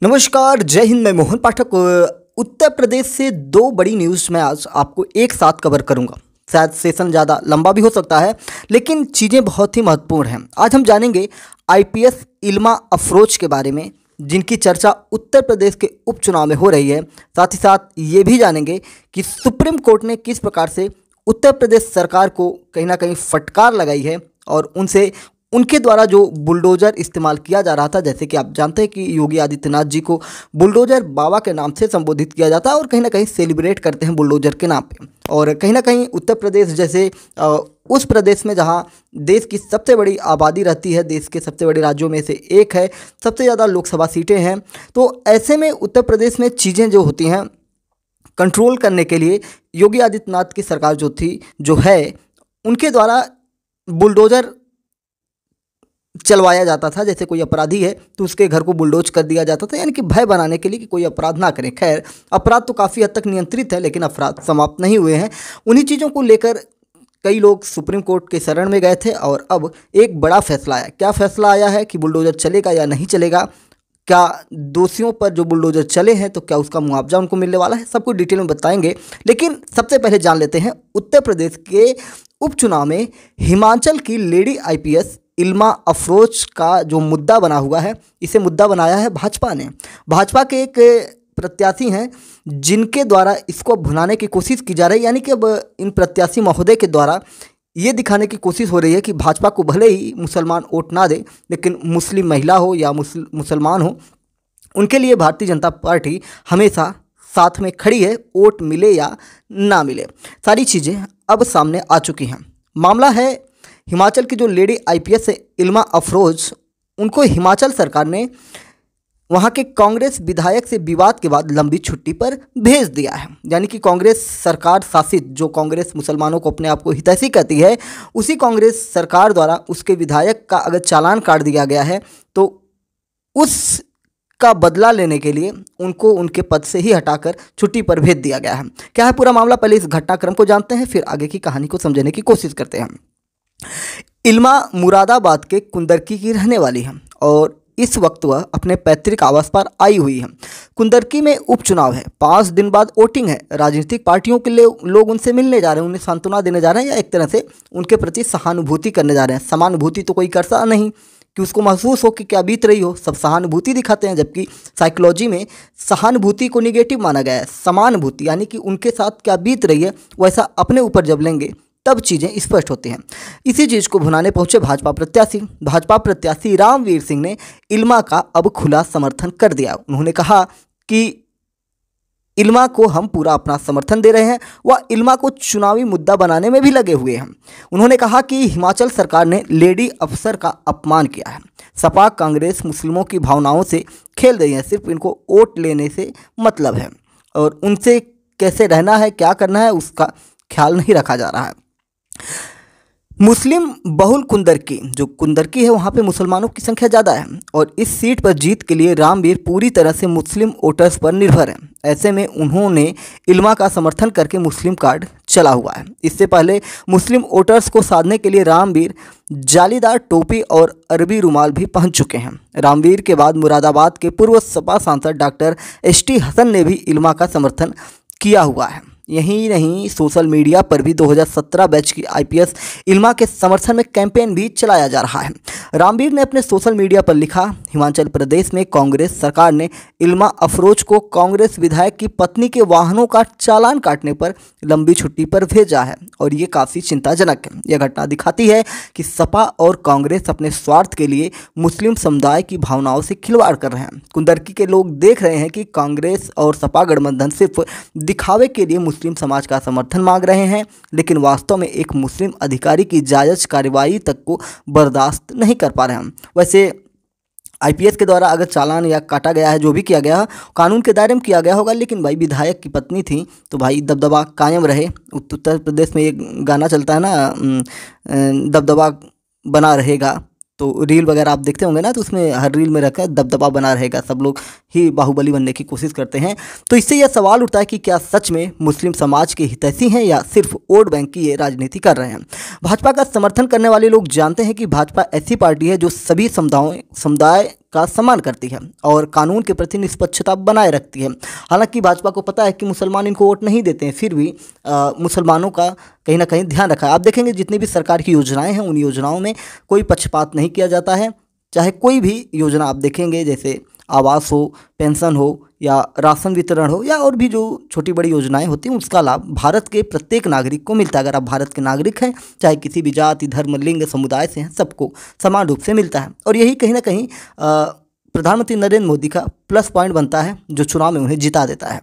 नमस्कार, जय हिंद। मैं मोहन पाठक। उत्तर प्रदेश से दो बड़ी न्यूज़ मैं आज आपको एक साथ कवर करूंगा। शायद सेशन ज़्यादा लंबा भी हो सकता है, लेकिन चीज़ें बहुत ही महत्वपूर्ण हैं। आज हम जानेंगे आईपीएस इल्मा अफरोज के बारे में, जिनकी चर्चा उत्तर प्रदेश के उपचुनाव में हो रही है। साथ ही साथ ये भी जानेंगे कि सुप्रीम कोर्ट ने किस प्रकार से उत्तर प्रदेश सरकार को कहीं ना कहीं फटकार लगाई है और उनके द्वारा जो बुलडोज़र इस्तेमाल किया जा रहा था। जैसे कि आप जानते हैं कि योगी आदित्यनाथ जी को बुलडोज़र बाबा के नाम से संबोधित किया जाता है और कहीं ना कहीं सेलिब्रेट करते हैं बुलडोज़र के नाम पे। और कहीं ना कहीं उत्तर प्रदेश जैसे उस प्रदेश में जहां देश की सबसे बड़ी आबादी रहती है, देश के सबसे बड़े राज्यों में से एक है, सबसे ज़्यादा लोकसभा सीटें हैं, तो ऐसे में उत्तर प्रदेश में चीज़ें जो होती हैं कंट्रोल करने के लिए योगी आदित्यनाथ की सरकार जो है उनके द्वारा बुलडोज़र चलवाया जाता था। जैसे कोई अपराधी है तो उसके घर को बुलडोज कर दिया जाता था, यानी कि भय बनाने के लिए कि कोई अपराध ना करें। खैर, अपराध तो काफ़ी हद तक नियंत्रित है, लेकिन अपराध समाप्त नहीं हुए हैं। उन्हीं चीज़ों को लेकर कई लोग सुप्रीम कोर्ट के शरण में गए थे और अब एक बड़ा फैसला आया। क्या फैसला आया है कि बुलडोज़र चलेगा या नहीं चलेगा, क्या दोषियों पर जो बुलडोज़र चले हैं तो क्या उसका मुआवजा उनको मिलने वाला है, सब कुछ डिटेल में बताएंगे। लेकिन सबसे पहले जान लेते हैं उत्तर प्रदेश के उपचुनाव में हिमाचल की लेडी आईपीएस इल्मा अफरोज का जो मुद्दा बना हुआ है, इसे मुद्दा बनाया है भाजपा ने। भाजपा के एक प्रत्याशी हैं जिनके द्वारा इसको भुनाने की कोशिश की जा रही है, यानी कि अब इन प्रत्याशी महोदय के द्वारा ये दिखाने की कोशिश हो रही है कि भाजपा को भले ही मुसलमान वोट ना दे, लेकिन मुस्लिम महिला हो या मुसलमान हो, उनके लिए भारतीय जनता पार्टी हमेशा साथ में खड़ी है, वोट मिले या ना मिले। सारी चीज़ें अब सामने आ चुकी हैं। मामला है हिमाचल की जो लेडी आईपीएस है इल्मा अफरोज, उनको हिमाचल सरकार ने वहाँ के कांग्रेस विधायक से विवाद के बाद लंबी छुट्टी पर भेज दिया है। यानी कि कांग्रेस सरकार शासित, जो कांग्रेस मुसलमानों को अपने आप को हितैषी कहती है, उसी कांग्रेस सरकार द्वारा उसके विधायक का अगर चालान काट दिया गया है तो उसका बदला लेने के लिए उनको उनके पद से ही हटाकर छुट्टी पर भेज दिया गया है। क्या है पूरा मामला, पहले इस घटनाक्रम को जानते हैं, फिर आगे की कहानी को समझने की कोशिश करते हैं। इल्मा मुरादाबाद के कुंदरकी की रहने वाली है और इस वक्त वह अपने पैतृक आवास पर आई हुई है। कुंदरकी में उपचुनाव है, 5 दिन बाद वोटिंग है। राजनीतिक पार्टियों के लिए लोग उनसे मिलने जा रहे हैं, उन्हें सांत्वना देने जा रहे हैं या एक तरह से उनके प्रति सहानुभूति करने जा रहे हैं। समानुभूति तो कोई करता नहीं कि उसको महसूस हो कि क्या बीत रही हो, सब सहानुभूति दिखाते हैं, जबकि साइकोलॉजी में सहानुभूति को निगेटिव माना गया है। समानुभूति यानी कि उनके साथ क्या बीत रही है वैसा अपने ऊपर जब लेंगे तब चीज़ें स्पष्ट होती हैं। इसी चीज़ को भुनाने पहुंचे भाजपा प्रत्याशी रामवीर सिंह ने इल्मा का अब खुला समर्थन कर दिया। उन्होंने कहा कि इल्मा को हम पूरा अपना समर्थन दे रहे हैं, वह इल्मा को चुनावी मुद्दा बनाने में भी लगे हुए हैं। उन्होंने कहा कि हिमाचल सरकार ने लेडी अफसर का अपमान किया है। सपा कांग्रेस मुस्लिमों की भावनाओं से खेल रही है, सिर्फ इनको वोट लेने से मतलब है और उनसे कैसे रहना है, क्या करना है, उसका ख्याल नहीं रखा जा रहा है। मुस्लिम बहुल कुंदरकी, जो कुंदरकी है वहाँ पे मुसलमानों की संख्या ज़्यादा है और इस सीट पर जीत के लिए रामवीर पूरी तरह से मुस्लिम वोटर्स पर निर्भर है। ऐसे में उन्होंने इल्मा का समर्थन करके मुस्लिम कार्ड चला हुआ है। इससे पहले मुस्लिम वोटर्स को साधने के लिए रामवीर जालीदार टोपी और अरबी रुमाल भी पहन चुके हैं। रामवीर के बाद मुरादाबाद के पूर्व सपा सांसद डॉक्टर एसटी हसन ने भी इल्मा का समर्थन किया हुआ है। यही नहीं, सोशल मीडिया पर भी 2017 बैच की आईपीएस इल्मा के समर्थन में कैंपेन भी चलाया जा रहा है। रामवीर ने अपने सोशल मीडिया पर लिखा, हिमाचल प्रदेश में कांग्रेस सरकार ने इल्मा अफरोज को कांग्रेस विधायक की पत्नी के वाहनों का चालान काटने पर लंबी छुट्टी पर भेजा है और ये काफ़ी चिंताजनक है। यह घटना दिखाती है कि सपा और कांग्रेस अपने स्वार्थ के लिए मुस्लिम समुदाय की भावनाओं से खिलवाड़ कर रहे हैं। कुंदरकी के लोग देख रहे हैं कि कांग्रेस और सपा गठबंधन सिर्फ दिखावे के लिए मुस्लिम समाज का समर्थन मांग रहे हैं, लेकिन वास्तव में एक मुस्लिम अधिकारी की जायज़ कार्रवाई तक को बर्दाश्त नहीं कर पा रहे हैं। वैसे आईपीएस के द्वारा अगर चालान या काटा गया है, जो भी किया गया कानून के दायरे में किया गया होगा, लेकिन भाई विधायक की पत्नी थी तो भाई दबदबा कायम रहे। उत्तर प्रदेश में एक गाना चलता है ना, दबदबा बना रहेगा, तो रील वगैरह आप देखते होंगे ना, तो उसमें हर रील में रखा है दबदबा बना रहेगा। सब लोग ही बाहुबली बनने की कोशिश करते हैं। तो इससे यह सवाल उठता है कि क्या सच में मुस्लिम समाज के हितैषी हैं या सिर्फ वोट बैंक की ये राजनीति कर रहे हैं। भाजपा का समर्थन करने वाले लोग जानते हैं कि भाजपा ऐसी पार्टी है जो सभी समुदाय का सम्मान करती है और कानून के प्रति निष्पक्षता बनाए रखती है। हालांकि भाजपा को पता है कि मुसलमान इनको वोट नहीं देते हैं, फिर भी मुसलमानों का कहीं ना कहीं ध्यान रखा है। आप देखेंगे जितनी भी सरकार की योजनाएं हैं उन योजनाओं में कोई पक्षपात नहीं किया जाता है। चाहे कोई भी योजना आप देखेंगे, जैसे आवास हो, पेंशन हो या राशन वितरण हो या और भी जो छोटी बड़ी योजनाएं होती हैं, उसका लाभ भारत के प्रत्येक नागरिक को मिलता है। अगर आप भारत के नागरिक हैं, चाहे किसी भी जाति, धर्म, लिंग, समुदाय से हैं, सबको समान रूप से मिलता है। और यही कहीं ना कहीं प्रधानमंत्री नरेंद्र मोदी का प्लस पॉइंट बनता है, जो चुनाव में उन्हें जिता देता है।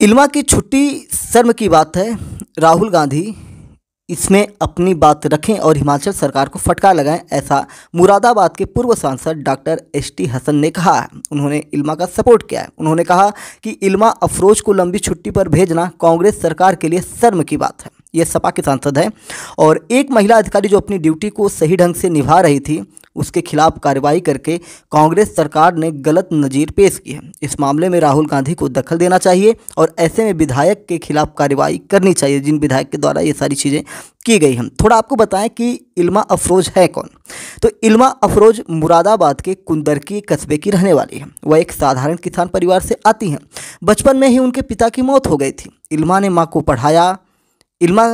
इल्मा की छुट्टी शर्म की बात है। राहुल गांधी इसमें अपनी बात रखें और हिमाचल सरकार को फटकार लगाएं, ऐसा मुरादाबाद के पूर्व सांसद डॉक्टर एसटी हसन ने कहा है। उन्होंने इल्मा का सपोर्ट किया है। उन्होंने कहा कि इल्मा अफरोज को लंबी छुट्टी पर भेजना कांग्रेस सरकार के लिए शर्म की बात है। ये सपा के सांसद हैं और एक महिला अधिकारी जो अपनी ड्यूटी को सही ढंग से निभा रही थी, उसके खिलाफ कार्रवाई करके कांग्रेस सरकार ने गलत नज़ीर पेश की है। इस मामले में राहुल गांधी को दखल देना चाहिए और ऐसे में विधायक के खिलाफ कार्रवाई करनी चाहिए, जिन विधायक के द्वारा ये सारी चीज़ें की गई हैं। थोड़ा आपको बताएं कि इल्मा अफरोज है कौन। तो इल्मा अफरोज मुरादाबाद के कुंदरकी कस्बे की रहने वाली है। वह एक साधारण किसान परिवार से आती हैं। बचपन में ही उनके पिता की मौत हो गई थी। इल्मा ने माँ को पढ़ाया, इल्मा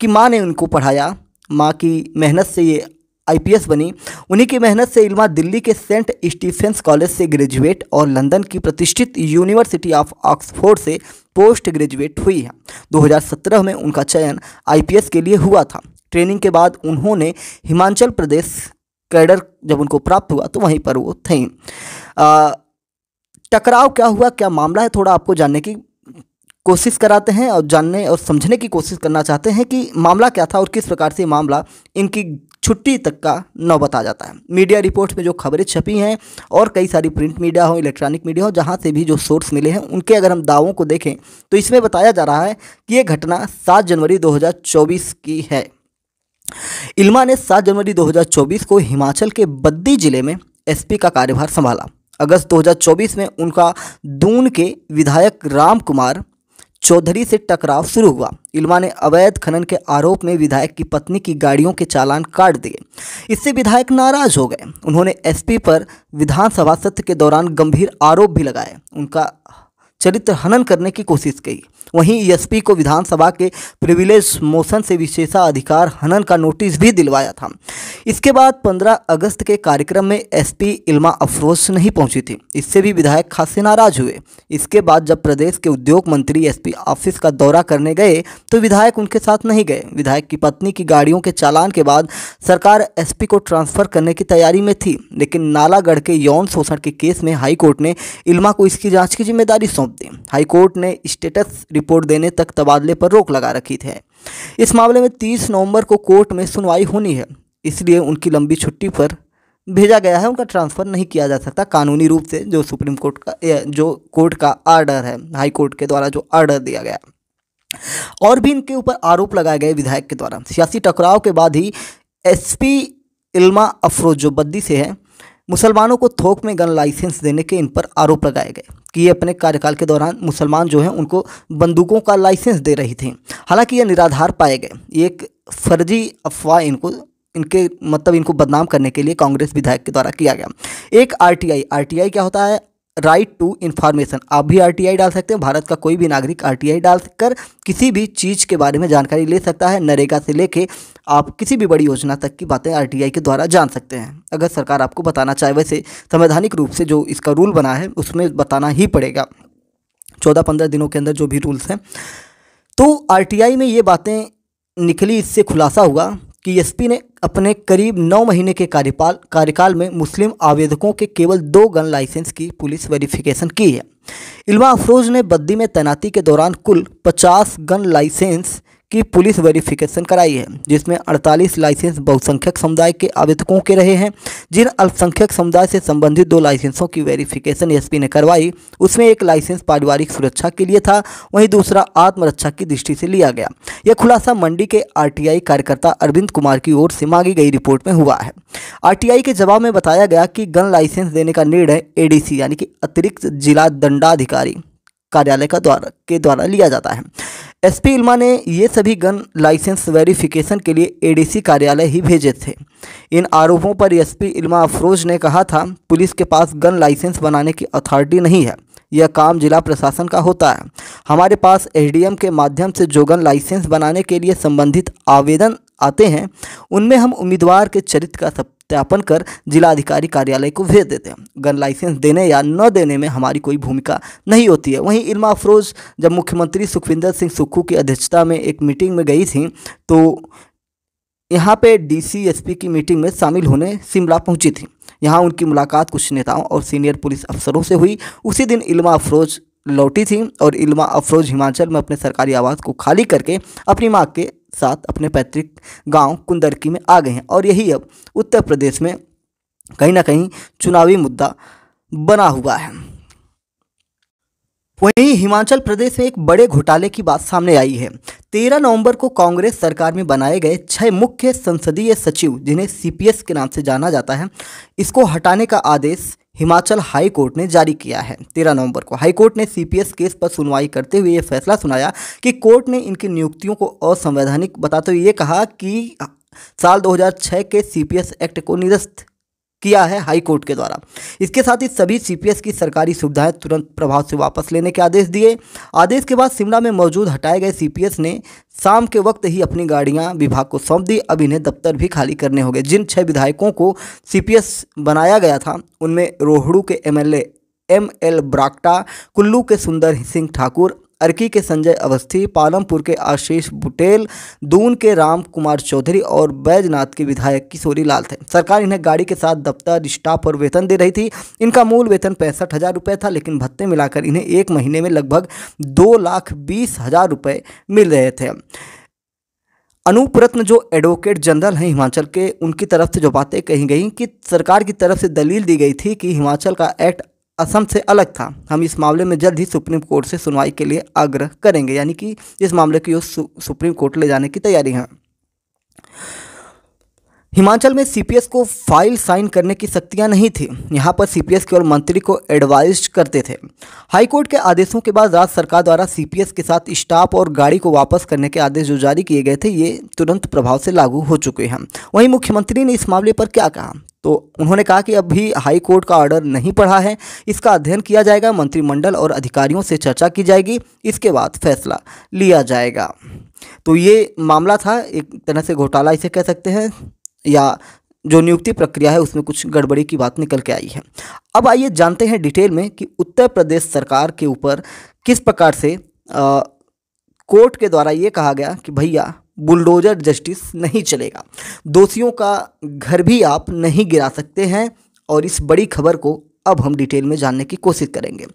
की माँ ने उनको पढ़ाया। माँ की मेहनत से ये आईपीएस बनी। उन्हीं की मेहनत से इल्मा दिल्ली के सेंट स्टीफेंस कॉलेज से ग्रेजुएट और लंदन की प्रतिष्ठित यूनिवर्सिटी ऑफ ऑक्सफोर्ड से पोस्ट ग्रेजुएट हुई है। 2017 में उनका चयन आईपीएस के लिए हुआ था। ट्रेनिंग के बाद उन्होंने हिमाचल प्रदेश कैडर जब उनको प्राप्त हुआ तो वहीं पर वो थीं। टकराव क्या हुआ, क्या मामला है, थोड़ा आपको जानने की कोशिश कराते हैं और जानने और समझने की कोशिश करना चाहते हैं कि मामला क्या था और किस प्रकार से मामला इनकी छुट्टी तक का नौबत आ जाता है। मीडिया रिपोर्ट्स में जो खबरें छपी हैं और कई सारी प्रिंट मीडिया हो, इलेक्ट्रॉनिक मीडिया हो, जहां से भी जो सोर्स मिले हैं उनके अगर हम दावों को देखें तो इसमें बताया जा रहा है कि ये घटना 7 जनवरी 2024 की है। इल्मा ने 7 जनवरी 2024 को हिमाचल के बद्दी जिले में एसपी का कार्यभार संभाला। अगस्त 2024 में उनका दून के विधायक राम कुमार चौधरी से टकराव शुरू हुआ। इल्मा ने अवैध खनन के आरोप में विधायक की पत्नी की गाड़ियों के चालान काट दिए। इससे विधायक नाराज हो गए। उन्होंने एसपी पर विधानसभा सत्र के दौरान गंभीर आरोप भी लगाए, उनका चरित्र हनन करने की कोशिश की। वहीं एसपी को विधानसभा के प्रिविलेज मोशन से विशेषाधिकार हनन का नोटिस भी दिलवाया था। इसके बाद 15 अगस्त के कार्यक्रम में एसपी इल्मा अफरोज नहीं पहुंची थी। इससे भी विधायक खासे नाराज हुए। इसके बाद जब प्रदेश के उद्योग मंत्री एसपी ऑफिस का दौरा करने गए तो विधायक उनके साथ नहीं गए। विधायक की पत्नी की गाड़ियों के चालान के बाद सरकार एसपी को ट्रांसफर करने की तैयारी में थी, लेकिन नालागढ़ के यौन शोषण के केस में हाईकोर्ट ने इल्मा को इसकी जाँच की जिम्मेदारी सौंप दी। हाईकोर्ट ने स्टेटस रिपोर्ट देने तक तबादले पर रोक लगा रखी थी। इस मामले में 30 नवंबर को कोर्ट में सुनवाई होनी है, इसलिए उनकी लंबी छुट्टी पर भेजा गया है। उनका ट्रांसफ़र नहीं किया जा सकता कानूनी रूप से, जो सुप्रीम कोर्ट का जो कोर्ट का आर्डर है, हाई कोर्ट के द्वारा जो आर्डर दिया गया। और भी इनके ऊपर आरोप लगाए गए विधायक के द्वारा। सियासी टकराव के बाद ही एसपी इल्मा अफरोज जो बद्दी से है, मुसलमानों को थोक में गन लाइसेंस देने के इन पर आरोप लगाए गए कि ये अपने कार्यकाल के दौरान मुसलमान जो हैं उनको बंदूकों का लाइसेंस दे रही थी। हालांकि ये निराधार पाए गए। ये एक फर्जी अफवाह इनको बदनाम करने के लिए कांग्रेस विधायक के द्वारा किया गया। एक आरटीआई क्या होता है? Right to information. आप भी आरटीआई डाल सकते हैं। भारत का कोई भी नागरिक आरटीआई डाल कर किसी भी चीज़ के बारे में जानकारी ले सकता है। नरेगा से लेके आप किसी भी बड़ी योजना तक की बातें आरटीआई के द्वारा जान सकते हैं, अगर सरकार आपको बताना चाहे। वैसे संवैधानिक रूप से जो इसका रूल बना है उसमें बताना ही पड़ेगा, 14-15 दिनों के अंदर जो भी रूल्स हैं। तो आरटीआई में ये बातें निकली। इससे खुलासा हुआ कि एसपी ने अपने करीब 9 महीने के कार्यकाल में मुस्लिम आवेदकों के केवल 2 गन लाइसेंस की पुलिस वेरिफिकेशन की है। इल्मा अफरोज ने बद्दी में तैनाती के दौरान कुल 50 गन लाइसेंस की पुलिस वेरिफिकेशन कराई है, जिसमें 48 लाइसेंस बहुसंख्यक समुदाय के आवेदकों के रहे हैं। जिन अल्पसंख्यक समुदाय से संबंधित 2 लाइसेंसों की वेरिफिकेशन एसपी ने करवाई, उसमें एक लाइसेंस पारिवारिक सुरक्षा के लिए था, वहीं दूसरा आत्मरक्षा की दृष्टि से लिया गया। यह खुलासा मंडी के आरटीआई कार्यकर्ता अरविंद कुमार की ओर से मांगी गई रिपोर्ट में हुआ है। आरटीआई के जवाब में बताया गया कि गन लाइसेंस देने का निर्णय एडीसी यानी कि अतिरिक्त जिला दंडाधिकारी कार्यालय के द्वारा लिया जाता है। एसपी इल्मा ने ये सभी गन लाइसेंस वेरिफिकेशन के लिए एडीसी कार्यालय ही भेजे थे। इन आरोपों पर एसपी इल्मा अफरोज ने कहा था, पुलिस के पास गन लाइसेंस बनाने की अथॉरिटी नहीं है, यह काम जिला प्रशासन का होता है। हमारे पास एसडीएम के माध्यम से जो गन लाइसेंस बनाने के लिए संबंधित आवेदन आते हैं, उनमें हम उम्मीदवार के चरित्र का सत्यापन कर जिलाधिकारी कार्यालय को भेज देते हैं। गन लाइसेंस देने या न देने में हमारी कोई भूमिका नहीं होती है। वहीं इल्मा अफरोज जब मुख्यमंत्री सुखविंदर सिंह सुक्खू की अध्यक्षता में एक मीटिंग में गई थी, तो यहाँ पे डीसी एसपी की मीटिंग में शामिल होने शिमला पहुंची थी। यहाँ उनकी मुलाकात कुछ नेताओं और सीनियर पुलिस अफसरों से हुई। उसी दिन इल्मा अफरोज लौटी थी और इल्मा अफरोज हिमाचल में अपने सरकारी आवास को खाली करके अपनी मां के साथ अपने पैतृक गांव कुंदरकी में आ गए हैं और यही अब उत्तर प्रदेश में कहीं ना कहीं चुनावी मुद्दा बना हुआ है। वहीं हिमाचल प्रदेश में एक बड़े घोटाले की बात सामने आई है। 13 नवंबर को कांग्रेस सरकार में बनाए गए 6 मुख्य संसदीय सचिव, जिन्हें सीपीएस के नाम से जाना जाता है, इसको हटाने का आदेश हिमाचल हाई कोर्ट ने जारी किया है। 13 नवंबर को हाई कोर्ट ने सीपीएस केस पर सुनवाई करते हुए ये फैसला सुनाया कि कोर्ट ने इनकी नियुक्तियों को असंवैधानिक बताते हुए ये कहा कि साल 2006 के सीपीएस एक्ट को निरस्त किया है हाई कोर्ट के द्वारा। इसके साथ ही सभी सीपीएस की सरकारी सुविधाएं तुरंत प्रभाव से वापस लेने के आदेश दिए। आदेश के बाद शिमला में मौजूद हटाए गए सीपीएस ने शाम के वक्त ही अपनी गाड़ियां विभाग को सौंप दी। अब इन्हें दफ्तर भी खाली करने होंगे। जिन 6 विधायकों को सीपीएस बनाया गया था, उनमें रोहड़ू के एमएलए एमएल ब्राक्टा, कुल्लू के सुंदर सिंह ठाकुर, अर्की के संजय अवस्थी, पालमपुर के आशीष बुटेल, दून के राम कुमार चौधरी और बैजनाथ के विधायक किशोरी लाल थे। सरकार इन्हें गाड़ी के साथ दफ्तर, स्टाफ और वेतन दे रही थी। इनका मूल वेतन 65,000 रुपये था, लेकिन भत्ते मिलाकर इन्हें एक महीने में लगभग 2,20,000 रुपये मिल रहे थे। अनूप रत्न जो एडवोकेट जनरल हैं हिमाचल के, उनकी तरफ से जो बातें कही गई कि सरकार की तरफ से दलील दी गई थी कि हिमाचल का एक्ट असम से अलग था। हम इस मामले में जल्द ही सुप्रीम कोर्ट से सुनवाई के लिए आग्रह करेंगे, यानी कि इस मामले की सुप्रीम कोर्ट ले जाने की तैयारी है। हिमाचल में सीपीएस को फाइल साइन करने की शक्तियां नहीं थी। यहां पर सीपीएस केवल मंत्री को एडवाइज करते थे। हाईकोर्ट के आदेशों के बाद राज्य सरकार द्वारा सीपीएस के साथ स्टाफ और गाड़ी को वापस करने के आदेश जो जारी किए गए थे, ये तुरंत प्रभाव से लागू हो चुके हैं। वहीं मुख्यमंत्री ने इस मामले पर क्या कहा, तो उन्होंने कहा कि अभी हाई कोर्ट का ऑर्डर नहीं पढ़ा है, इसका अध्ययन किया जाएगा, मंत्रिमंडल और अधिकारियों से चर्चा की जाएगी, इसके बाद फैसला लिया जाएगा। तो ये मामला था, एक तरह से घोटाला इसे कह सकते हैं, या जो नियुक्ति प्रक्रिया है उसमें कुछ गड़बड़ी की बात निकल के आई है। अब आइए जानते हैं डिटेल में कि उत्तर प्रदेश सरकार के ऊपर किस प्रकार से कोर्ट के द्वारा ये कहा गया कि भैया बुलडोजर जस्टिस नहीं चलेगा, दोषियों का घर भी आप नहीं गिरा सकते हैं। और इस बड़ी खबर को अब हम डिटेल में जानने की कोशिश करेंगे।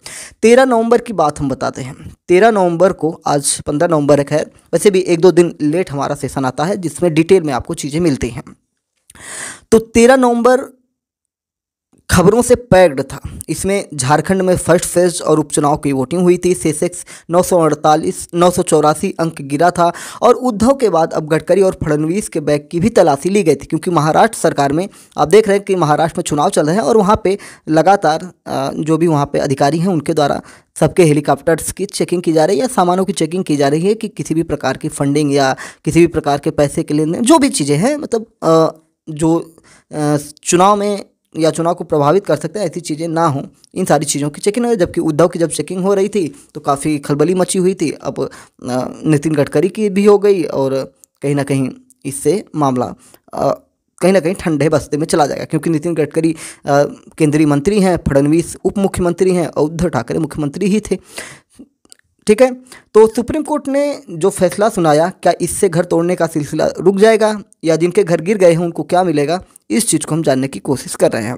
13 नवंबर की बात हम बताते हैं। 13 नवंबर को, आज 15 नवंबर है, वैसे भी 1-2 दिन लेट हमारा सेशन आता है जिसमें डिटेल में आपको चीज़ें मिलती हैं। तो 13 नवंबर खबरों से पैक्ड था। इसमें झारखंड में फर्स्ट फेज और उपचुनाव की वोटिंग हुई थी। सेसेक्स 984 अंक गिरा था और उद्धव के बाद अब गडकरी और फडणवीस के बैग की भी तलाशी ली गई थी, क्योंकि महाराष्ट्र सरकार में आप देख रहे हैं कि महाराष्ट्र में चुनाव चल रहे हैं और वहाँ पे लगातार जो भी वहाँ पे अधिकारी हैं उनके द्वारा सबके हेलीकॉप्टर्स की चेकिंग की जा रही है, या सामानों की चेकिंग की जा रही है कि किसी भी प्रकार की फंडिंग या किसी भी प्रकार के पैसे के लेन देन, जो भी चीज़ें हैं, मतलब जो चुनाव में या चुनाव को प्रभावित कर सकते हैं ऐसी चीज़ें ना हों, इन सारी चीज़ों की चेकिंग है। जबकि उद्धव की जब चेकिंग हो रही थी तो काफ़ी खलबली मची हुई थी। अब नितिन गडकरी की भी हो गई और कहीं ना कहीं इससे मामला कहीं ना कहीं ठंडे बस्ते में चला जाएगा, क्योंकि नितिन गडकरी केंद्रीय मंत्री हैं, फडणवीस उप मुख्यमंत्री हैं और उद्धव ठाकरे मुख्यमंत्री ही थे। ठीक है, तो सुप्रीम कोर्ट ने जो फैसला सुनाया, क्या इससे घर तोड़ने का सिलसिला रुक जाएगा या जिनके घर गिर गए हैं उनको क्या मिलेगा, इस चीज़ को हम जानने की कोशिश कर रहे हैं।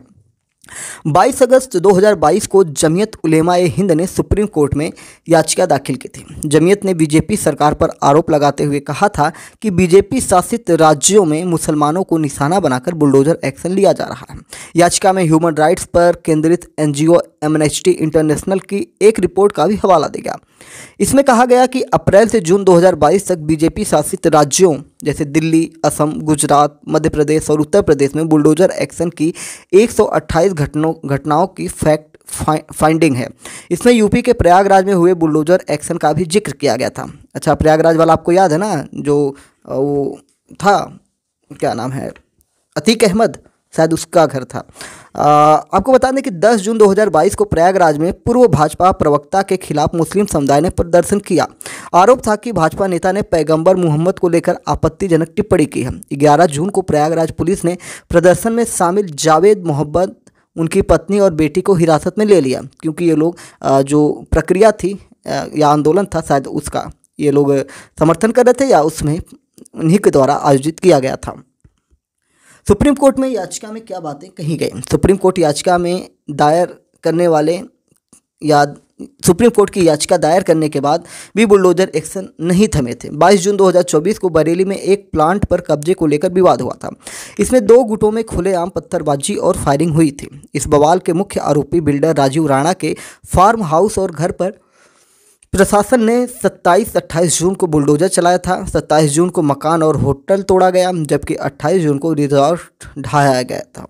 22 अगस्त 2022 को जमीयत उलेमा-ए हिंद ने सुप्रीम कोर्ट में याचिका दाखिल की थी। जमीयत ने बीजेपी सरकार पर आरोप लगाते हुए कहा था कि बीजेपी शासित राज्यों में मुसलमानों को निशाना बनाकर बुलडोजर एक्शन लिया जा रहा है। याचिका में ह्यूमन राइट्स पर केंद्रित एनजीओ एमनेस्टी इंटरनेशनल की एक रिपोर्ट का भी हवाला दिया। इसमें कहा गया कि अप्रैल से जून 2022 तक बीजेपी शासित राज्यों जैसे दिल्ली, असम, गुजरात, मध्य प्रदेश और उत्तर प्रदेश में बुलडोजर एक्शन की 128 घटनाओं की फैक्ट फाइंडिंग है। इसमें यूपी के प्रयागराज में हुए बुलडोजर एक्शन का भी जिक्र किया गया था। अच्छा, प्रयागराज वाला आपको याद है ना, जो वो था, क्या नाम है, अतीक अहमद, शायद उसका घर था। आपको बता दें कि 10 जून 2022 को प्रयागराज में पूर्व भाजपा प्रवक्ता के खिलाफ मुस्लिम समुदाय ने प्रदर्शन किया। आरोप था कि भाजपा नेता ने पैगंबर मोहम्मद को लेकर आपत्तिजनक टिप्पणी की है। 11 जून को प्रयागराज पुलिस ने प्रदर्शन में शामिल जावेद मोहम्मद, उनकी पत्नी और बेटी को हिरासत में ले लिया, क्योंकि ये लोग जो प्रक्रिया थी या आंदोलन था, शायद उसका ये लोग समर्थन कर रहे थे या उसमें उन्हीं के द्वारा आयोजित किया गया था। सुप्रीम कोर्ट में याचिका में क्या बातें कही गई? सुप्रीम कोर्ट याचिका में दायर करने वाले या सुप्रीम कोर्ट की याचिका दायर करने के बाद भी बुलडोजर एक्शन नहीं थमे थे। 22 जून 2024 को बरेली में एक प्लांट पर कब्जे को लेकर विवाद हुआ था। इसमें 2 गुटों में खुलेआम पत्थरबाजी और फायरिंग हुई थी। इस बवाल के मुख्य आरोपी बिल्डर राजीव राणा के फार्म हाउस और घर पर प्रशासन ने 27-28 जून को बुलडोजर चलाया था। 27 जून को मकान और होटल तोड़ा गया, जबकि 28 जून को रिजॉर्ट ढहाया गया था।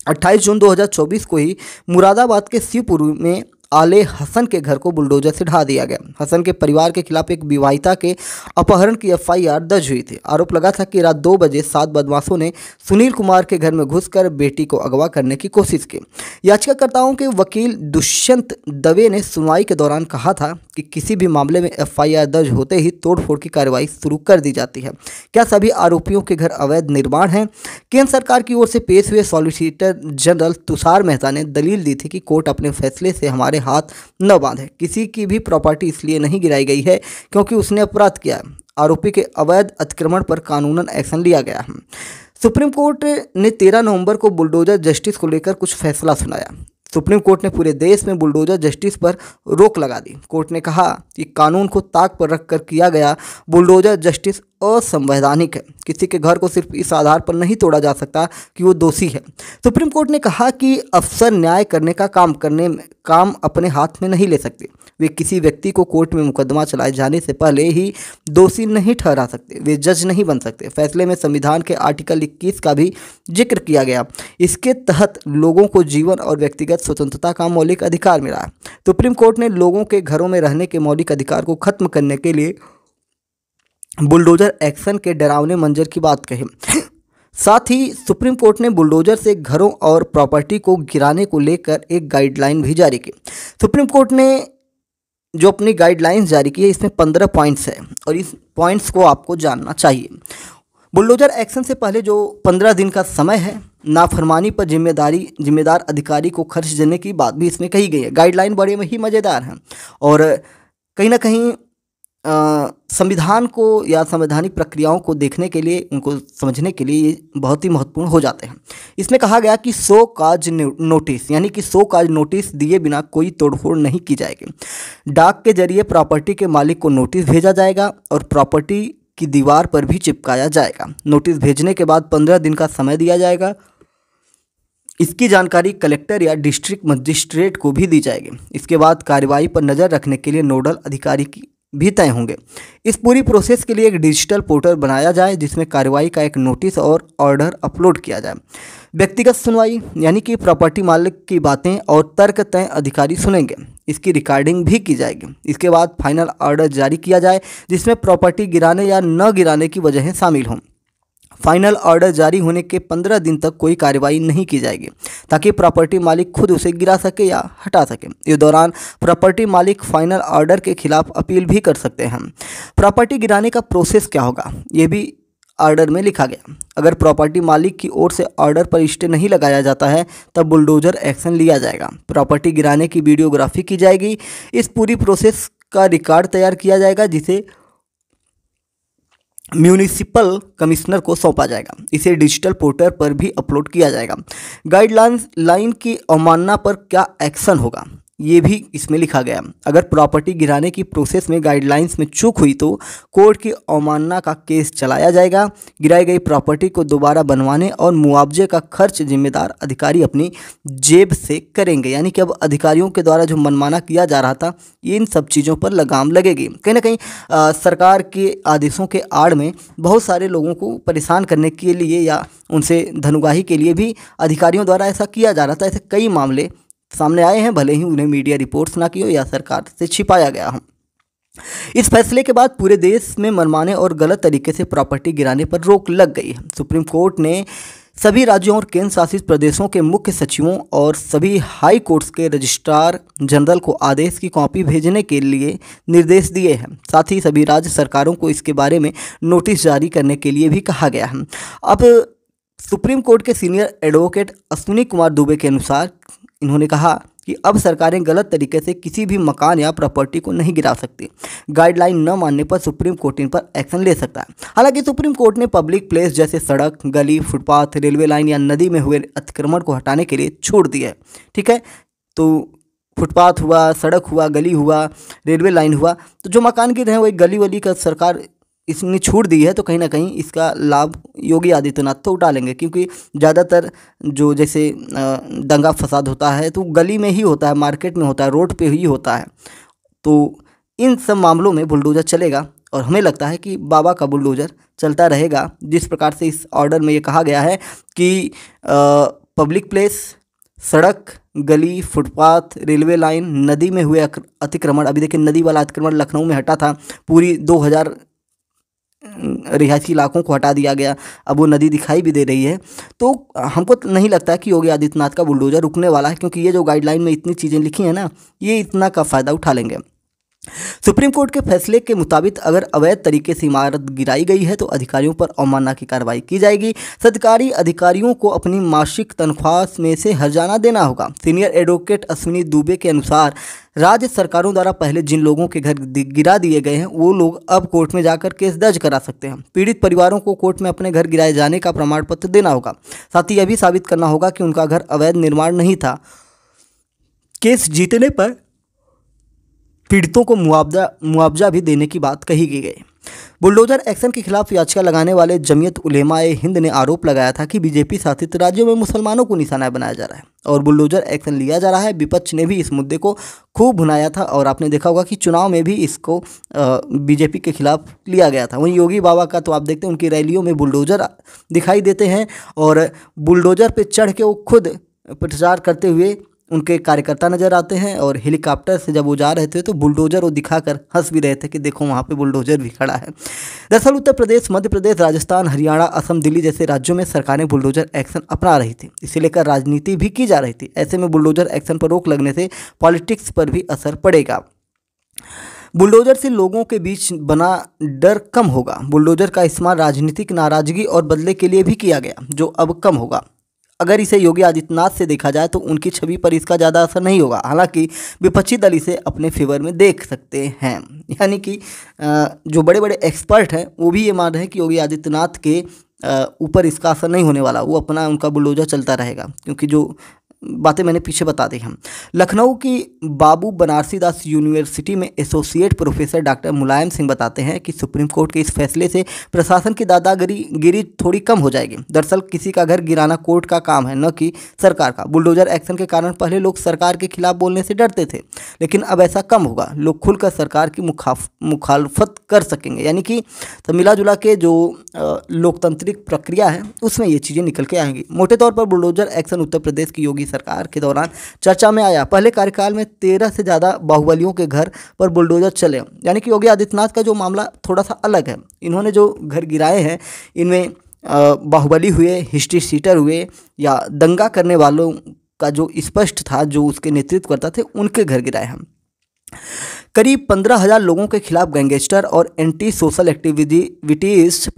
28 जून 2024 को ही मुरादाबाद के शिवपुरी में आले हसन के घर को बुलडोजर से ढहा दिया गया। हसन के परिवार के खिलाफ एक विवाहिता के अपहरण की FIR दर्ज हुई थी। आरोप लगा था कि रात 2 बजे 7 बदमाशों ने सुनील कुमार के घर में घुसकर बेटी को अगवा करने की कोशिश की। याचिकाकर्ताओं के वकील दुष्यंत दवे ने सुनवाई के दौरान कहा था कि किसी भी मामले में FIR दर्ज होते ही तोड़फोड़ की कार्रवाई शुरू कर दी जाती है। क्या सभी आरोपियों के घर अवैध निर्माण है? केंद्र सरकार की ओर से पेश हुए सॉलिसिटर जनरल तुषार मेहता ने दलील दी थी कि कोर्ट अपने फैसले से हमारे हाथ न बांधे। किसी की भी प्रॉपर्टी इसलिए नहीं गिराई गई है क्योंकि उसने अपराध किया है। आरोपी के अवैध अतिक्रमण पर कानूनन एक्शन लिया गया है। सुप्रीम कोर्ट ने 13 नवंबर को बुलडोजर जस्टिस को लेकर कुछ फैसला सुनाया। सुप्रीम कोर्ट ने पूरे देश में बुलडोजर जस्टिस पर रोक लगा दी। कोर्ट ने कहा कि कानून को ताक पर रखकर किया गया बुलडोजर जस्टिस असंवैधानिक है। किसी के घर को सिर्फ इस आधार पर नहीं तोड़ा जा सकता कि वो दोषी है। सुप्रीम कोर्ट ने कहा कि अफसर न्याय करने का काम अपने हाथ में नहीं ले सकते। वे किसी व्यक्ति को कोर्ट में मुकदमा चलाए जाने से पहले ही दोषी नहीं ठहरा सकते। वे जज नहीं बन सकते। फैसले में संविधान के आर्टिकल 21 का भी जिक्र किया गया। इसके तहत लोगों को जीवन और व्यक्तिगत स्वतंत्रता का मौलिक अधिकार मिला है। सुप्रीम कोर्ट ने लोगों के घरों में रहने के मौलिक अधिकार को खत्म करने के लिए बुलडोजर एक्शन के डरावने मंजर की बात कही। साथ ही सुप्रीम कोर्ट ने बुलडोजर से घरों और प्रॉपर्टी को गिराने को लेकर एक गाइडलाइन भी जारी की। सुप्रीम कोर्ट ने जो अपनी गाइडलाइंस जारी की है, इसमें 15 पॉइंट्स है और इस पॉइंट्स को आपको जानना चाहिए। बुलडोजर एक्शन से पहले जो 15 दिन का समय है, नाफरमानी पर जिम्मेदार अधिकारी को खर्च देने की बात भी इसमें कही गई है। गाइडलाइन बड़े ही मज़ेदार हैं और कहीं ना कहीं संविधान को या संवैधानिक प्रक्रियाओं को देखने के लिए, उनको समझने के लिए ये बहुत ही महत्वपूर्ण हो जाते हैं। इसमें कहा गया कि सो काज नोटिस, यानी कि सो काज नोटिस दिए बिना कोई तोड़फोड़ नहीं की जाएगी। डाक के जरिए प्रॉपर्टी के मालिक को नोटिस भेजा जाएगा और प्रॉपर्टी की दीवार पर भी चिपकाया जाएगा। नोटिस भेजने के बाद 15 दिन का समय दिया जाएगा। इसकी जानकारी कलेक्टर या डिस्ट्रिक्ट मजिस्ट्रेट को भी दी जाएगी। इसके बाद कार्रवाई पर नज़र रखने के लिए नोडल अधिकारी की भी तय होंगे। इस पूरी प्रोसेस के लिए एक डिजिटल पोर्टल बनाया जाए जिसमें कार्रवाई का एक नोटिस और ऑर्डर अपलोड किया जाए। व्यक्तिगत सुनवाई, यानी कि प्रॉपर्टी मालिक की बातें और तर्क तय अधिकारी सुनेंगे। इसकी रिकॉर्डिंग भी की जाएगी। इसके बाद फाइनल ऑर्डर जारी किया जाए जिसमें प्रॉपर्टी गिराने या न गिराने की वजहें शामिल हों। फाइनल ऑर्डर जारी होने के 15 दिन तक कोई कार्रवाई नहीं की जाएगी ताकि प्रॉपर्टी मालिक खुद उसे गिरा सके या हटा सके। इस दौरान प्रॉपर्टी मालिक फाइनल ऑर्डर के खिलाफ अपील भी कर सकते हैं। प्रॉपर्टी गिराने का प्रोसेस क्या होगा, ये भी ऑर्डर में लिखा गया। अगर प्रॉपर्टी मालिक की ओर से ऑर्डर पर स्टे नहीं लगाया जाता है तब बुलडोजर एक्शन लिया जाएगा। प्रॉपर्टी गिराने की वीडियोग्राफी की जाएगी। इस पूरी प्रोसेस का रिकॉर्ड तैयार किया जाएगा जिसे म्यूनिसिपल कमिश्नर को सौंपा जाएगा। इसे डिजिटल पोर्टल पर भी अपलोड किया जाएगा। गाइडलाइन की अवमानना पर क्या एक्शन होगा, ये भी इसमें लिखा गया। अगर प्रॉपर्टी गिराने की प्रोसेस में गाइडलाइंस में चूक हुई तो कोर्ट की अवमानना का केस चलाया जाएगा। गिराई गई प्रॉपर्टी को दोबारा बनवाने और मुआवजे का खर्च जिम्मेदार अधिकारी अपनी जेब से करेंगे। यानी कि अब अधिकारियों के द्वारा जो मनमाना किया जा रहा था, ये इन सब चीज़ों पर लगाम लगेगी। कहीं ना कहीं सरकार के आदेशों के आड़ में बहुत सारे लोगों को परेशान करने के लिए या उनसे धनुगाही के लिए भी अधिकारियों द्वारा ऐसा किया जा रहा था। ऐसे कई मामले सामने आए हैं, भले ही उन्हें मीडिया रिपोर्ट्स ना की हो या सरकार से छिपाया गया हो। इस फैसले के बाद पूरे देश में मनमाने और गलत तरीके से प्रॉपर्टी गिराने पर रोक लग गई है। सुप्रीम कोर्ट ने सभी राज्यों और केंद्र शासित प्रदेशों के मुख्य सचिवों और सभी हाई कोर्ट्स के रजिस्ट्रार जनरल को आदेश की कॉपी भेजने के लिए निर्देश दिए हैं। साथ ही सभी राज्य सरकारों को इसके बारे में नोटिस जारी करने के लिए भी कहा गया है। अब सुप्रीम कोर्ट के सीनियर एडवोकेट अश्विनी कुमार दुबे के अनुसार इन्होंने कहा कि अब सरकारें गलत तरीके से किसी भी मकान या प्रॉपर्टी को नहीं गिरा सकती। गाइडलाइन न मानने पर सुप्रीम कोर्ट इन पर एक्शन ले सकता है। हालांकि सुप्रीम कोर्ट ने पब्लिक प्लेस जैसे सड़क, गली, फुटपाथ, रेलवे लाइन या नदी में हुए अतिक्रमण को हटाने के लिए छूट दी है। ठीक है, तो फुटपाथ हुआ, सड़क हुआ, गली हुआ, रेलवे लाइन हुआ, तो जो मकान गिर रहे हैं वही गली वली का सरकार इसने छूट दी है, तो कहीं ना कहीं इसका लाभ योगी आदित्यनाथ तो उठा लेंगे, क्योंकि ज़्यादातर जो जैसे दंगा फसाद होता है तो गली में ही होता है, मार्केट में होता है, रोड पे ही होता है। तो इन सब मामलों में बुलडोज़र चलेगा और हमें लगता है कि बाबा का बुलडोज़र चलता रहेगा। जिस प्रकार से इस ऑर्डर में ये कहा गया है कि पब्लिक प्लेस, सड़क, गली, फुटपाथ, रेलवे लाइन, नदी में हुए अतिक्रमण, अभी देखिए नदी वाला अतिक्रमण लखनऊ में हटा था, पूरी 2000 रिहायशी इलाकों को हटा दिया गया, अब वो नदी दिखाई भी दे रही है। तो हमको नहीं लगता कि योगी आदित्यनाथ का बुलडोज़र रुकने वाला है, क्योंकि ये जो गाइडलाइन में इतनी चीज़ें लिखी हैं ना, ये इतना का फ़ायदा उठा लेंगे। सुप्रीम कोर्ट के फैसले के मुताबिक अगर अवैध तरीके से इमारत गिराई गई है तो अधिकारियों पर अवमानना की कार्रवाई की जाएगी। सरकारी अधिकारियों को अपनी मासिक तनख्वाह में से हर्जाना देना होगा। सीनियर एडवोकेट अश्विनी दुबे के अनुसार राज्य सरकारों द्वारा पहले जिन लोगों के घर गिरा दिए गए हैं वो लोग अब कोर्ट में जाकर केस दर्ज करा सकते हैं। पीड़ित परिवारों को कोर्ट में अपने घर गिराए जाने का प्रमाण पत्र देना होगा। साथ ही यह भी साबित करना होगा कि उनका घर अवैध निर्माण नहीं था। केस जीतने पर पीड़ितों को मुआवजा भी देने की बात कही गई। बुलडोजर एक्शन के खिलाफ याचिका लगाने वाले जमीयत उलेमा-ए हिंद ने आरोप लगाया था कि बीजेपी शासित राज्यों में मुसलमानों को निशाना बनाया जा रहा है और बुलडोजर एक्शन लिया जा रहा है। विपक्ष ने भी इस मुद्दे को खूब भुनाया था और आपने देखा होगा कि चुनाव में भी इसको बीजेपी के खिलाफ लिया गया था। वहीं योगी बाबा का तो आप देखते हैं उनकी रैलियों में बुलडोजर दिखाई देते हैं और बुलडोजर पर चढ़ के वो खुद प्रचार करते हुए उनके कार्यकर्ता नजर आते हैं और हेलीकॉप्टर से जब वो जा रहे थे तो बुलडोजर वो दिखाकर हंस भी रहे थे कि देखो वहाँ पे बुलडोजर भी खड़ा है। दरअसल उत्तर प्रदेश, मध्य प्रदेश, राजस्थान, हरियाणा, असम, दिल्ली जैसे राज्यों में सरकारें बुलडोजर एक्शन अपना रही थी। इसे लेकर राजनीति भी की जा रही थी। ऐसे में बुलडोजर एक्शन पर रोक लगने से पॉलिटिक्स पर भी असर पड़ेगा। बुलडोजर से लोगों के बीच बना डर कम होगा। बुलडोजर का इस्तेमाल राजनीतिक नाराजगी और बदले के लिए भी किया गया, जो अब कम होगा। अगर इसे योगी आदित्यनाथ से देखा जाए तो उनकी छवि पर इसका ज़्यादा असर नहीं होगा। हालांकि विपक्षी दल इसे अपने फेवर में देख सकते हैं। यानी कि जो बड़े बड़े एक्सपर्ट हैं वो भी ये मान रहे हैं कि योगी आदित्यनाथ के ऊपर इसका असर नहीं होने वाला, वो अपना उनका बुलडोजर चलता रहेगा। क्योंकि जो बातें मैंने पीछे बता दी हम। लखनऊ की बाबू बनारसी दास यूनिवर्सिटी में associate professor doctor Mulayam Singh बताते हैं कि सुप्रीम कोर्ट के इस फैसले से प्रशासन की दादागिरी थोड़ी कम हो जाएगी। दरअसल किसी का घर गिराना कोर्ट का काम है, न कि सरकार का। बुलडोजर एक्शन के कारण पहले लोग सरकार के खिलाफ बोलने से डरते थे, लेकिन अब ऐसा कम होगा। लोग खुलकर सरकार की मुखालफत कर सकेंगे। यानी कि तो मिला जुला के जो लोकतांत्रिक प्रक्रिया है उसमें ये चीज़ें निकल के आएंगी। मोटे तौर पर बुलडोजर एक्शन उत्तर प्रदेश की योगी सरकार के दौरान चर्चा में आया। पहले कार्यकाल में 13 से ज़्यादा बाहुबलियों के घर पर बुलडोजर चले। यानी कि योगी आदित्यनाथ का जो मामला थोड़ा सा अलग है। इन्होंने जो घर गिराए हैं इनमें बाहुबली हुए, हिस्ट्री सीटर हुए या दंगा करने वालों का जो स्पष्ट था, जो उसके नेतृत्व करता थे, उनके घर गिराए हैं। करीब 15,000 लोगों के खिलाफ गैंगस्टर और anti social activities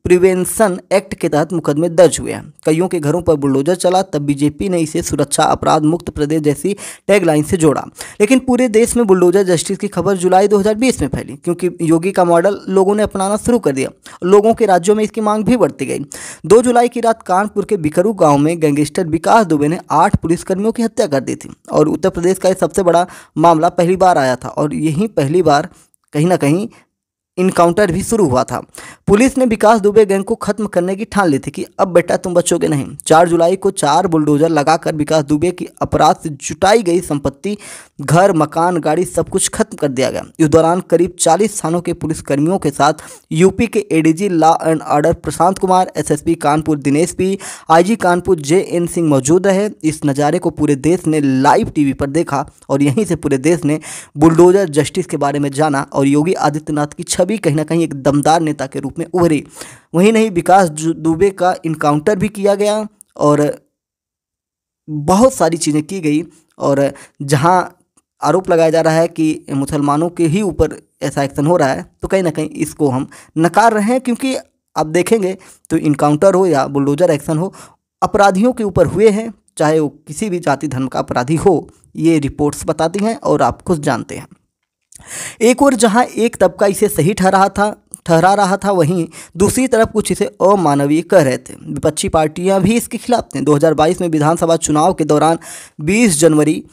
prevention act के तहत मुकदमे दर्ज हुए हैं। कईयों के घरों पर बुलडोजर चला, तब बीजेपी ने इसे सुरक्षा अपराध मुक्त प्रदेश जैसी टैगलाइन से जोड़ा। लेकिन पूरे देश में बुलडोजर जस्टिस की खबर जुलाई 2020 में फैली, क्योंकि योगी का मॉडल लोगों ने अपनाना शुरू कर दिया। लोगों के राज्यों में इसकी मांग भी बढ़ती गई। 2 जुलाई की रात कानपुर के बिकरू गाँव में गैंगस्टर विकास दुबे ने 8 पुलिसकर्मियों की हत्या कर दी थी और उत्तर प्रदेश का यह सबसे बड़ा मामला पहली बार आया था और यही पहली बार कहीं ना कहीं इनकाउंटर भी शुरू हुआ था। पुलिस ने विकास दुबे गैंग को खत्म करने की ठान ली थी कि अब बेटा तुम बचोगे नहीं। 4 जुलाई को 4 बुलडोजर लगाकर विकास दुबे की अपराध से जुटाई गई संपत्ति घर, मकान, गाड़ी सब कुछ खत्म कर दिया गया। इस दौरान करीब 40 थानों के पुलिसकर्मियों के साथ यूपी के ADG law and order Prashant Kumar, SSP Kanpur Dinesh P, IG Kanpur JN Singh मौजूद रहे। इस नज़ारे को पूरे देश ने लाइव टीवी पर देखा और यहीं से पूरे देश ने बुलडोजर जस्टिस के बारे में जाना और योगी आदित्यनाथ की छवि कहीं ना कहीं एक दमदार नेता के रूप में उभरी। वहीं नहीं, विकास दुबे का इनकाउंटर भी किया गया और बहुत सारी चीज़ें की गई। और जहां आरोप लगाया जा रहा है कि मुसलमानों के ही ऊपर ऐसा एक्शन हो रहा है, तो कहीं ना कहीं इसको हम नकार रहे हैं, क्योंकि आप देखेंगे तो इनकाउंटर हो या बुलडोजर एक्शन हो, अपराधियों के ऊपर हुए हैं, चाहे वो किसी भी जाति धर्म का अपराधी हो, ये रिपोर्ट्स बताती हैं और आप खुद जानते हैं। एक और जहां एक तबका इसे सही ठहरा रहा था, वहीं दूसरी तरफ कुछ इसे अमानवीय कह रहे थे। विपक्षी पार्टियां भी इसके खिलाफ थीं। 2022 में विधानसभा चुनाव के दौरान 20 जनवरी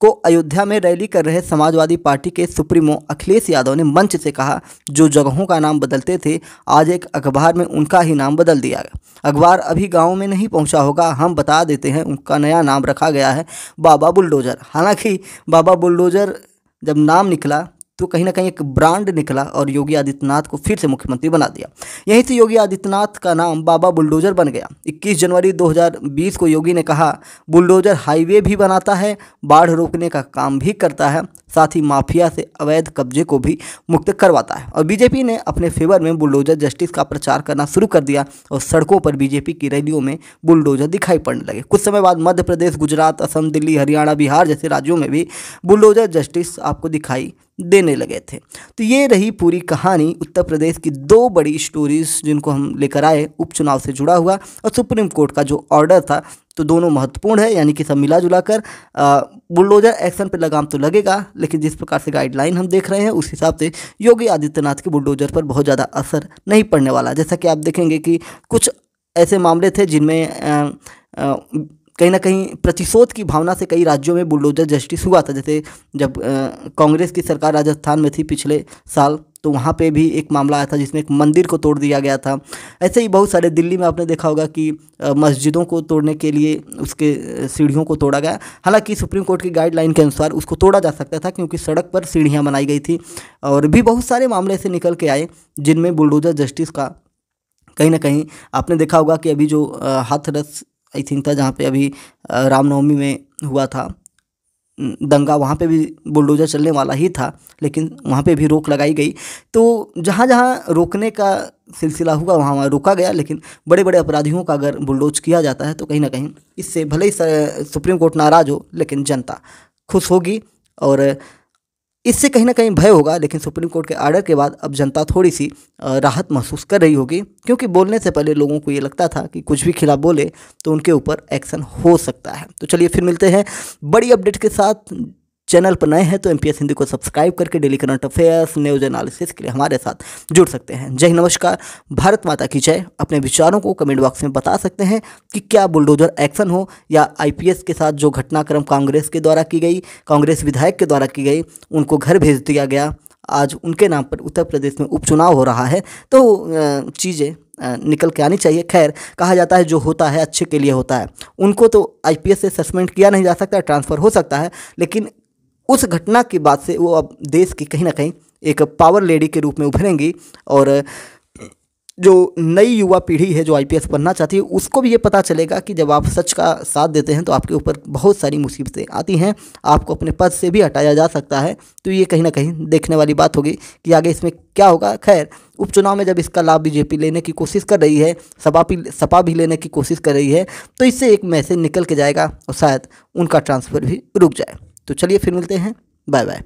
को अयोध्या में रैली कर रहे समाजवादी पार्टी के सुप्रीमो अखिलेश यादव ने मंच से कहा, जो जगहों का नाम बदलते थे आज एक अखबार में उनका ही नाम बदल दिया गया। अखबार अभी गाँव में नहीं पहुंचा होगा, हम बता देते हैं, उनका नया नाम रखा गया है बाबा बुलडोजर। हालांकि बाबा बुलडोजर जब नाम निकला तो कहीं ना कहीं एक ब्रांड निकला और योगी आदित्यनाथ को फिर से मुख्यमंत्री बना दिया। यहीं से योगी आदित्यनाथ का नाम बाबा बुलडोजर बन गया। 21 जनवरी 2020 को योगी ने कहा, बुलडोजर हाईवे भी बनाता है, बाढ़ रोकने का काम भी करता है, साथ ही माफिया से अवैध कब्जे को भी मुक्त करवाता है। और बीजेपी ने अपने फेवर में बुलडोजर जस्टिस का प्रचार करना शुरू कर दिया और सड़कों पर बीजेपी की रैलियों में बुलडोजर दिखाई पड़ने लगे। कुछ समय बाद मध्य प्रदेश, गुजरात, असम, दिल्ली, हरियाणा, बिहार जैसे राज्यों में भी बुलडोजर जस्टिस आपको दिखाई देने लगे थे। तो ये रही पूरी कहानी उत्तर प्रदेश की 2 बड़ी स्टोरीज जिनको हम लेकर आए उपचुनाव से जुड़ा हुआ, और सुप्रीम कोर्ट का जो ऑर्डर था, तो दोनों महत्वपूर्ण है। यानी कि सब मिला जुला कर बुलडोजर एक्शन पे लगाम तो लगेगा, लेकिन जिस प्रकार से गाइडलाइन हम देख रहे हैं उस हिसाब से योगी आदित्यनाथ के बुलडोजर पर बहुत ज़्यादा असर नहीं पड़ने वाला। जैसा कि आप देखेंगे कि कुछ ऐसे मामले थे जिनमें कहीं ना कहीं प्रतिशोध की भावना से कई राज्यों में बुलडोजर जस्टिस हुआ था। जैसे जब कांग्रेस की सरकार राजस्थान में थी पिछले साल, तो वहाँ पे भी एक मामला आया था जिसमें एक मंदिर को तोड़ दिया गया था। ऐसे ही बहुत सारे, दिल्ली में आपने देखा होगा कि मस्जिदों को तोड़ने के लिए उसके सीढ़ियों को तोड़ा गया। हालांकि सुप्रीम कोर्ट की गाइडलाइन के अनुसार उसको तोड़ा जा सकता था, क्योंकि सड़क पर सीढ़ियाँ बनाई गई थी। और भी बहुत सारे मामले ऐसे निकल के आए जिनमें बुलडोजर जस्टिस का कहीं ना कहीं आपने देखा होगा कि अभी जो हाथरस आई थिंक था, जहाँ पे अभी रामनवमी में हुआ था दंगा, वहाँ पे भी बुलडोजर चलने वाला ही था, लेकिन वहाँ पे भी रोक लगाई गई। तो जहाँ जहाँ रोकने का सिलसिला हुआ वहाँ वहाँ रोका गया, लेकिन बड़े बड़े अपराधियों का अगर बुलडोज किया जाता है तो कहीं ना कहीं इससे भले ही सुप्रीम कोर्ट नाराज़ हो, लेकिन जनता खुश होगी और इससे कहीं ना कहीं भय होगा। लेकिन सुप्रीम कोर्ट के आर्डर के बाद अब जनता थोड़ी सी राहत महसूस कर रही होगी, क्योंकि बोलने से पहले लोगों को ये लगता था कि कुछ भी खिलाफ बोले तो उनके ऊपर एक्शन हो सकता है। तो चलिए फिर मिलते हैं बड़ी अपडेट के साथ। चैनल पर नए हैं तो एमपीएस हिंदी को सब्सक्राइब करके daily current affairs, news analysis के लिए हमारे साथ जुड़ सकते हैं। जय हिंद, नमस्कार, भारत माता की जय। अपने विचारों को कमेंट बॉक्स में बता सकते हैं कि क्या बुलडोजर एक्शन हो या आईपीएस के साथ जो घटनाक्रम कांग्रेस के द्वारा की गई, कांग्रेस विधायक के द्वारा की गई, उनको घर भेज दिया गया, आज उनके नाम पर उत्तर प्रदेश में उपचुनाव हो रहा है, तो चीज़ें निकल के आनी चाहिए। खैर, कहा जाता है जो होता है अच्छे के लिए होता है। उनको तो आईपीएस से सस्पेंड किया नहीं जा सकता, ट्रांसफ़र हो सकता है, लेकिन उस घटना के बाद से वो अब देश की कहीं ना कहीं एक पावर लेडी के रूप में उभरेंगी। और जो नई युवा पीढ़ी है जो आईपीएस बनना चाहती है, उसको भी ये पता चलेगा कि जब आप सच का साथ देते हैं तो आपके ऊपर बहुत सारी मुसीबतें आती हैं, आपको अपने पद से भी हटाया जा सकता है। तो ये कहीं ना कहीं देखने वाली बात होगी कि आगे इसमें क्या होगा। खैर, उपचुनाव में जब इसका लाभ बीजेपी लेने की कोशिश कर रही है, सपा भी लेने की कोशिश कर रही है, तो इससे एक मैसेज निकल के जाएगा और शायद उनका ट्रांसफ़र भी रुक जाए। तो चलिए फिर मिलते हैं, बाय बाय।